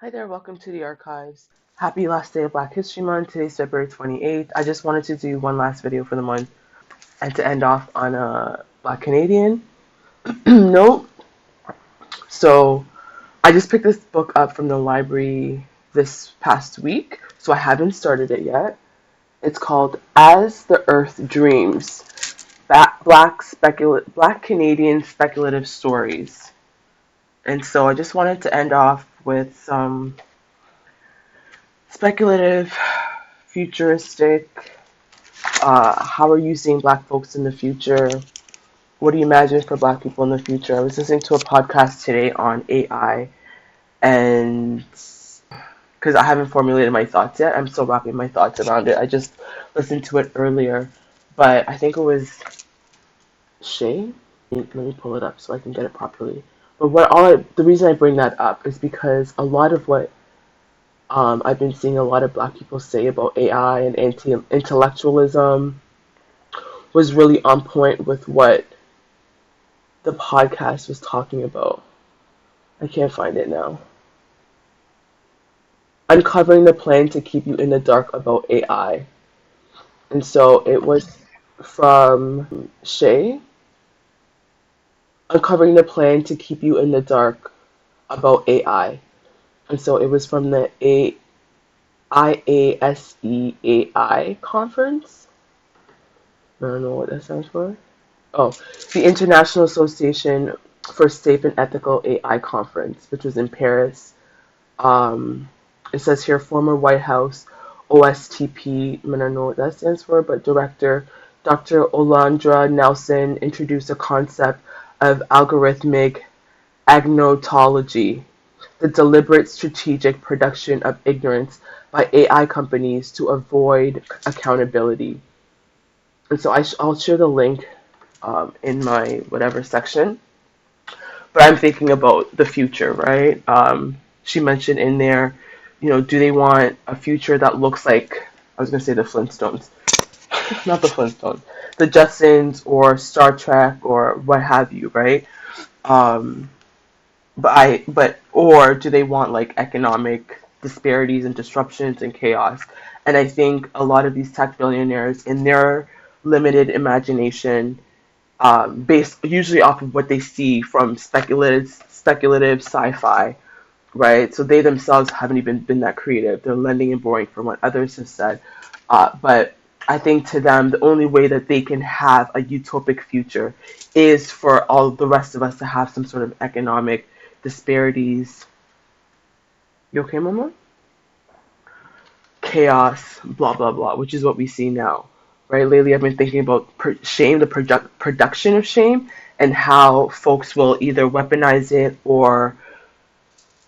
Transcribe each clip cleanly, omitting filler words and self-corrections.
Hi there, welcome to the archives. Happy last day of Black History Month. Today's February 28th. I just wanted to do one last video for the month and to end off on a Black Canadian note. So I just picked this book up from the library this past week, so I haven't started it yet. It's called As the Earth Dreams, Black Canadian Speculative Stories. And so I just wanted to end off with some speculative, futuristic. How are you seeing Black folks in the future? What do you imagine for Black people in the future? I was listening to a podcast today on AI, and because I haven't formulated my thoughts yet, I'm still wrapping my thoughts around it. I just listened to it earlier, but I think it was Shae. Let me pull it up so I can get it properly. But the reason I bring that up is because a lot of what I've been seeing a lot of Black people say about AI and intellectualism was really on point with what the podcast was talking about. I can't find it now. Uncovering the plan to keep you in the dark about AI. And so it was from Shae. Uncovering the plan to keep you in the dark about AI. And so it was from the IASEAI conference. I don't know what that stands for. Oh, the International Association for Safe and Ethical AI Conference, which was in Paris. It says here former White House OSTP, I don't know what that stands for, but Director Dr. Alondra Nelson introduced a concept of algorithmic agnotology, the deliberate strategic production of ignorance by AI companies to avoid accountability. And so I'll share the link in my whatever section. But I'm thinking about the future, right? She mentioned in there, do they want a future that looks like, I was going to say the Flintstones, not the Flintstones, the Jetsons or Star Trek or what have you, right? Um, or do they want like economic disparities and disruptions and chaos? And I think a lot of these tech billionaires, in their limited imagination, based usually off of what they see from speculative sci-fi, right? So they themselves haven't even been that creative. They're lending and borrowing from what others have said. But I think to them, the only way that they can have a utopic future is for all the rest of us to have some sort of economic disparities. You okay, Mama? Chaos, blah blah blah, which is what we see now, right? Lately, I've been thinking about shame, the production of shame, and how folks will either weaponize it or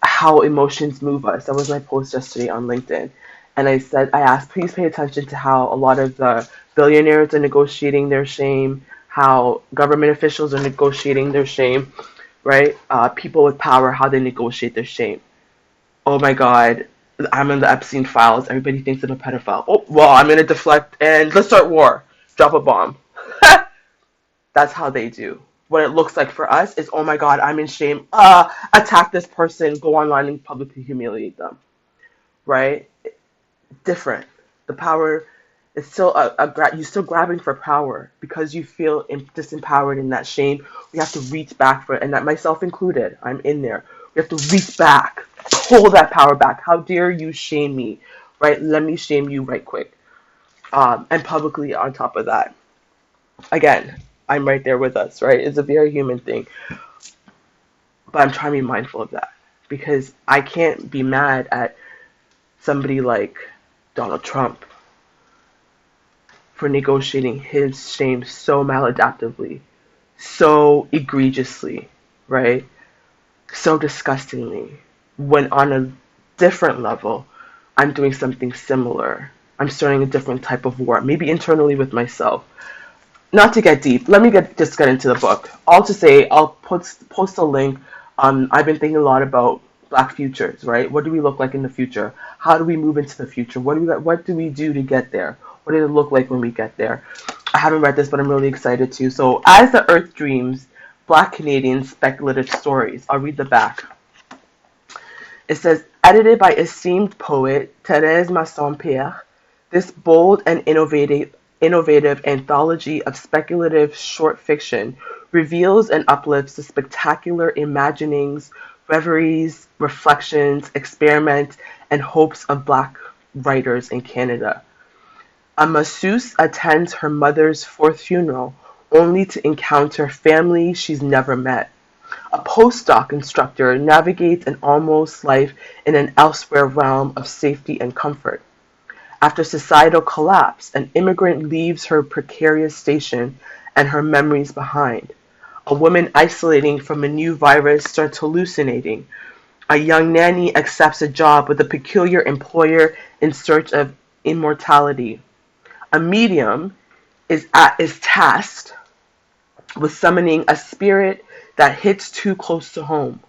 how emotions move us. That was my post yesterday on LinkedIn. And I asked, please pay attention to how a lot of the billionaires are negotiating their shame, how government officials are negotiating their shame, right? People with power, how they negotiate their shame. Oh my God, I'm in the Epstein files. Everybody thinks I'm a pedophile. Oh, well, I'm going to deflect and let's start war. Drop a bomb. That's how they do. What it looks like for us is, oh my God, I'm in shame. Attack this person, go online and publicly humiliate them. Right? Different. The power is still you're still grabbing for power because you feel disempowered in that shame. We have to reach back for it, and that myself included. I'm in there. We have to reach back, pull that power back. How dare you shame me? Right? Let me shame you right quick. And publicly on top of that. Again, I'm right there with us, right? It's a very human thing. But I'm trying to be mindful of that because I can't be mad at somebody like Donald Trump for negotiating his shame so maladaptively, so egregiously, right? So disgustingly. When on a different level, I'm doing something similar. I'm starting a different type of war, maybe internally with myself. Not to get deep, let me just get into the book. All to say, I'll post a link. I've been thinking a lot about Black futures, right? What do we look like in the future? How do we move into the future? What do we do to get there? What did it look like when we get there? I haven't read this, but I'm really excited to. So, As the Earth Dreams, Black Canadian Speculative Stories. I'll read the back. It says, Edited by esteemed poet Terese Mason Pierre, this bold and innovative anthology of speculative short fiction reveals and uplifts the spectacular imaginings, reveries, reflections, experiments, and hopes of Black writers in Canada. A masseuse attends her mother's fourth funeral, only to encounter family she's never met. A postdoc instructor navigates an almost life in an elsewhere realm of safety and comfort. After societal collapse, an immigrant leaves her precarious station and her memories behind. A woman isolating from a new virus starts hallucinating. A young nanny accepts a job with a peculiar employer in search of immortality. A medium is tasked with summoning a spirit that hits too close to home.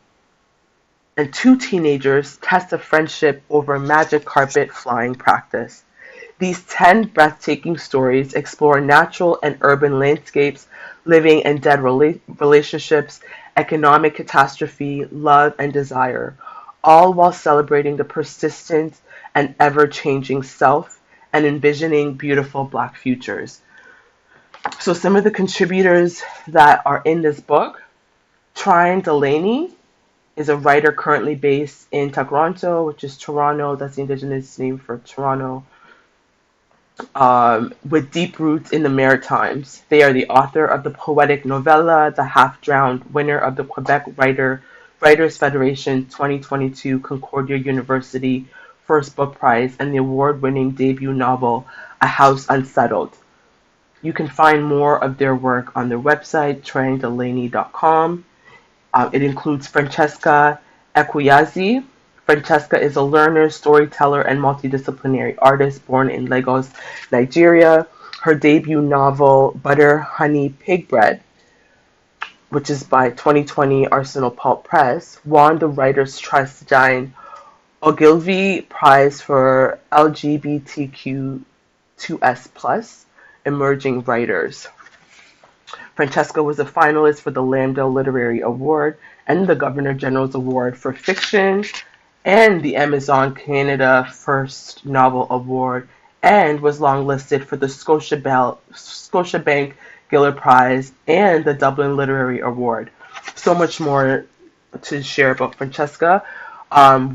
And two teenagers test a friendship over magic carpet flying practice. These 10 breathtaking stories explore natural and urban landscapes, living and dead relationships, economic catastrophe, love, and desire, all while celebrating the persistent and ever changing self and envisioning beautiful Black futures. So, some of the contributors that are in this book: Trynne Delaney is a writer currently based in Toronto, which is Toronto. That's the Indigenous name for Toronto, with deep roots in the Maritimes. They are the author of the poetic novella The Half-Drowned, winner of the Quebec Writers Federation 2022 Concordia University First Book Prize, and the award-winning debut novel A House Unsettled. You can find more of their work on their website, trynnedelaney.com. It includes Francesca Ekwuyasi. Francesca is a learner, storyteller, and multidisciplinary artist born in Lagos, Nigeria. Her debut novel, Butter, Honey, Pig Bread, which is by 2020 Arsenal Pulp Press, won the Writers' Trust Jane Ogilvy Prize for LGBTQ2S+ Emerging Writers. Francesca was a finalist for the Lambda Literary Award and the Governor General's Award for Fiction and the Amazon Canada First Novel Award, and was longlisted for the Scotiabank Giller Prize and the Dublin Literary Award. So much more to share about Francesca.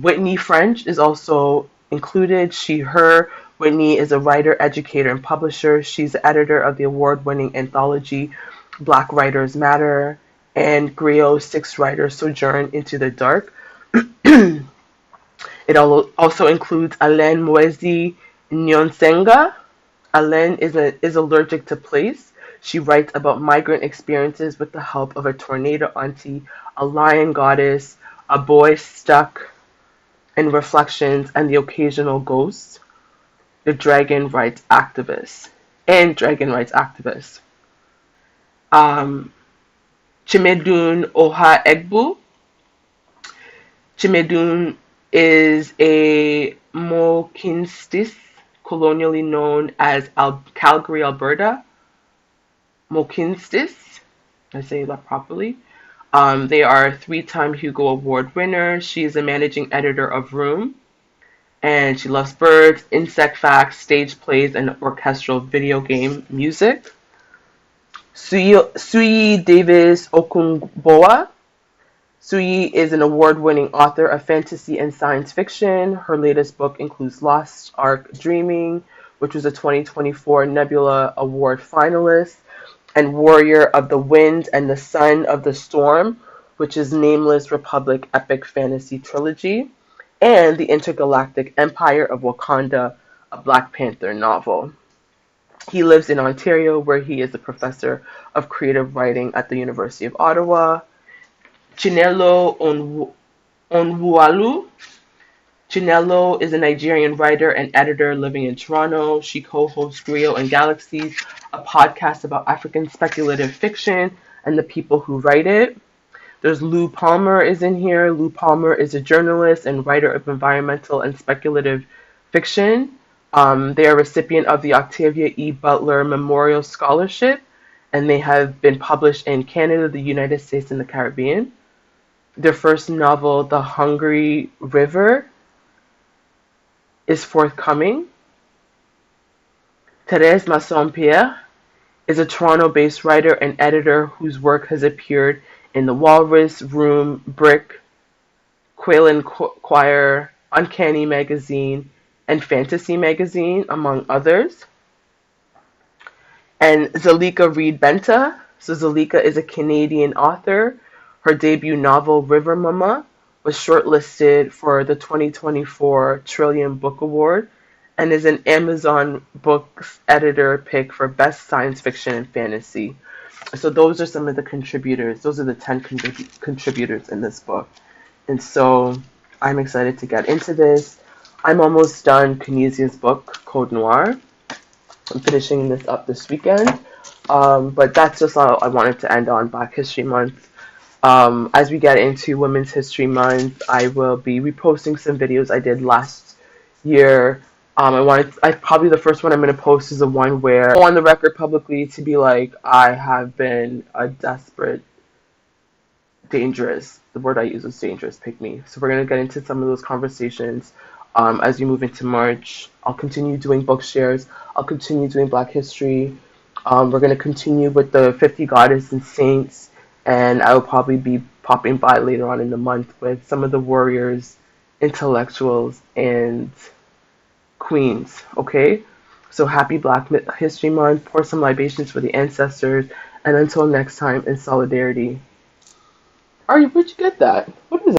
Whitney French is also included. Her. Whitney is a writer, educator, and publisher. She's the editor of the award-winning anthology Black Writers Matter and Griot's 6 writers sojourn into the dark. It also includes Aline-Mwezi Niyonsenga. Aline is allergic to place. She writes about migrant experiences with the help of a tornado auntie, a lion goddess, a boy stuck in reflections, and the occasional ghost. The Dragon Rights Activist. Chimedum Ohaegbu. Chimedum is a Mohkinstsis, colonially known as Calgary, Alberta. Mohkinstsis, I say that properly. They are a 3-time Hugo Award winner. She is a managing editor of Room. And she loves birds, insect facts, stage plays, and orchestral video game music. Suyi Davies Okungbowa. Suyi is an award-winning author of fantasy and science fiction. Her latest book includes Lost Ark Dreaming, which was a 2024 Nebula Award finalist, and Warrior of the Wind and the Son of the Storm, which is Nameless Republic epic fantasy trilogy, and The Intergalactic Empire of Wakanda, a Black Panther novel. He lives in Ontario, where he is a professor of creative writing at the University of Ottawa. Chinelo Onwualu. Chinelo is a Nigerian writer and editor living in Toronto. She co-hosts Griot and Galaxies, a podcast about African speculative fiction and the people who write it. There's Lou Palmer is in here. Lou Palmer is a journalist and writer of environmental and speculative fiction. They are recipient of the Octavia E. Butler Memorial Scholarship, and they have been published in Canada, the United States, and the Caribbean. Their first novel, The Hungry River, is forthcoming. Terese Mason Pierre is a Toronto-based writer and editor whose work has appeared in The Walrus, Room, Brick, Quail and Choir, Uncanny Magazine, and Fantasy Magazine, among others. And Zalika Reed-Benta. So Zalika is a Canadian author. Her debut novel, River Mama, was shortlisted for the 2024 Trillium Book Award and is an Amazon Books editor pick for Best Science Fiction and Fantasy. So those are some of the contributors. Those are the 10 contributors in this book. And so I'm excited to get into this. I'm almost done Kinesia's book, Code Noir. I'm finishing this up this weekend. But that's just all I wanted to end on Black History Month. As we get into Women's History Month, I will be reposting some videos I did last year. Probably the first one I'm going to post is the one where I go on the record publicly to be like, I have been a desperate, dangerous, the word I use is dangerous, pick me. So we're going to get into some of those conversations as we move into March. I'll continue doing book shares. I'll continue doing Black History. We're going to continue with the 50 Goddess and Saints, and I will probably be popping by later on in the month with some of the warriors, intellectuals, and queens, okay? So happy Black History Month. Pour some libations for the ancestors, and until next time, in solidarity. Where'd you get that? What is it?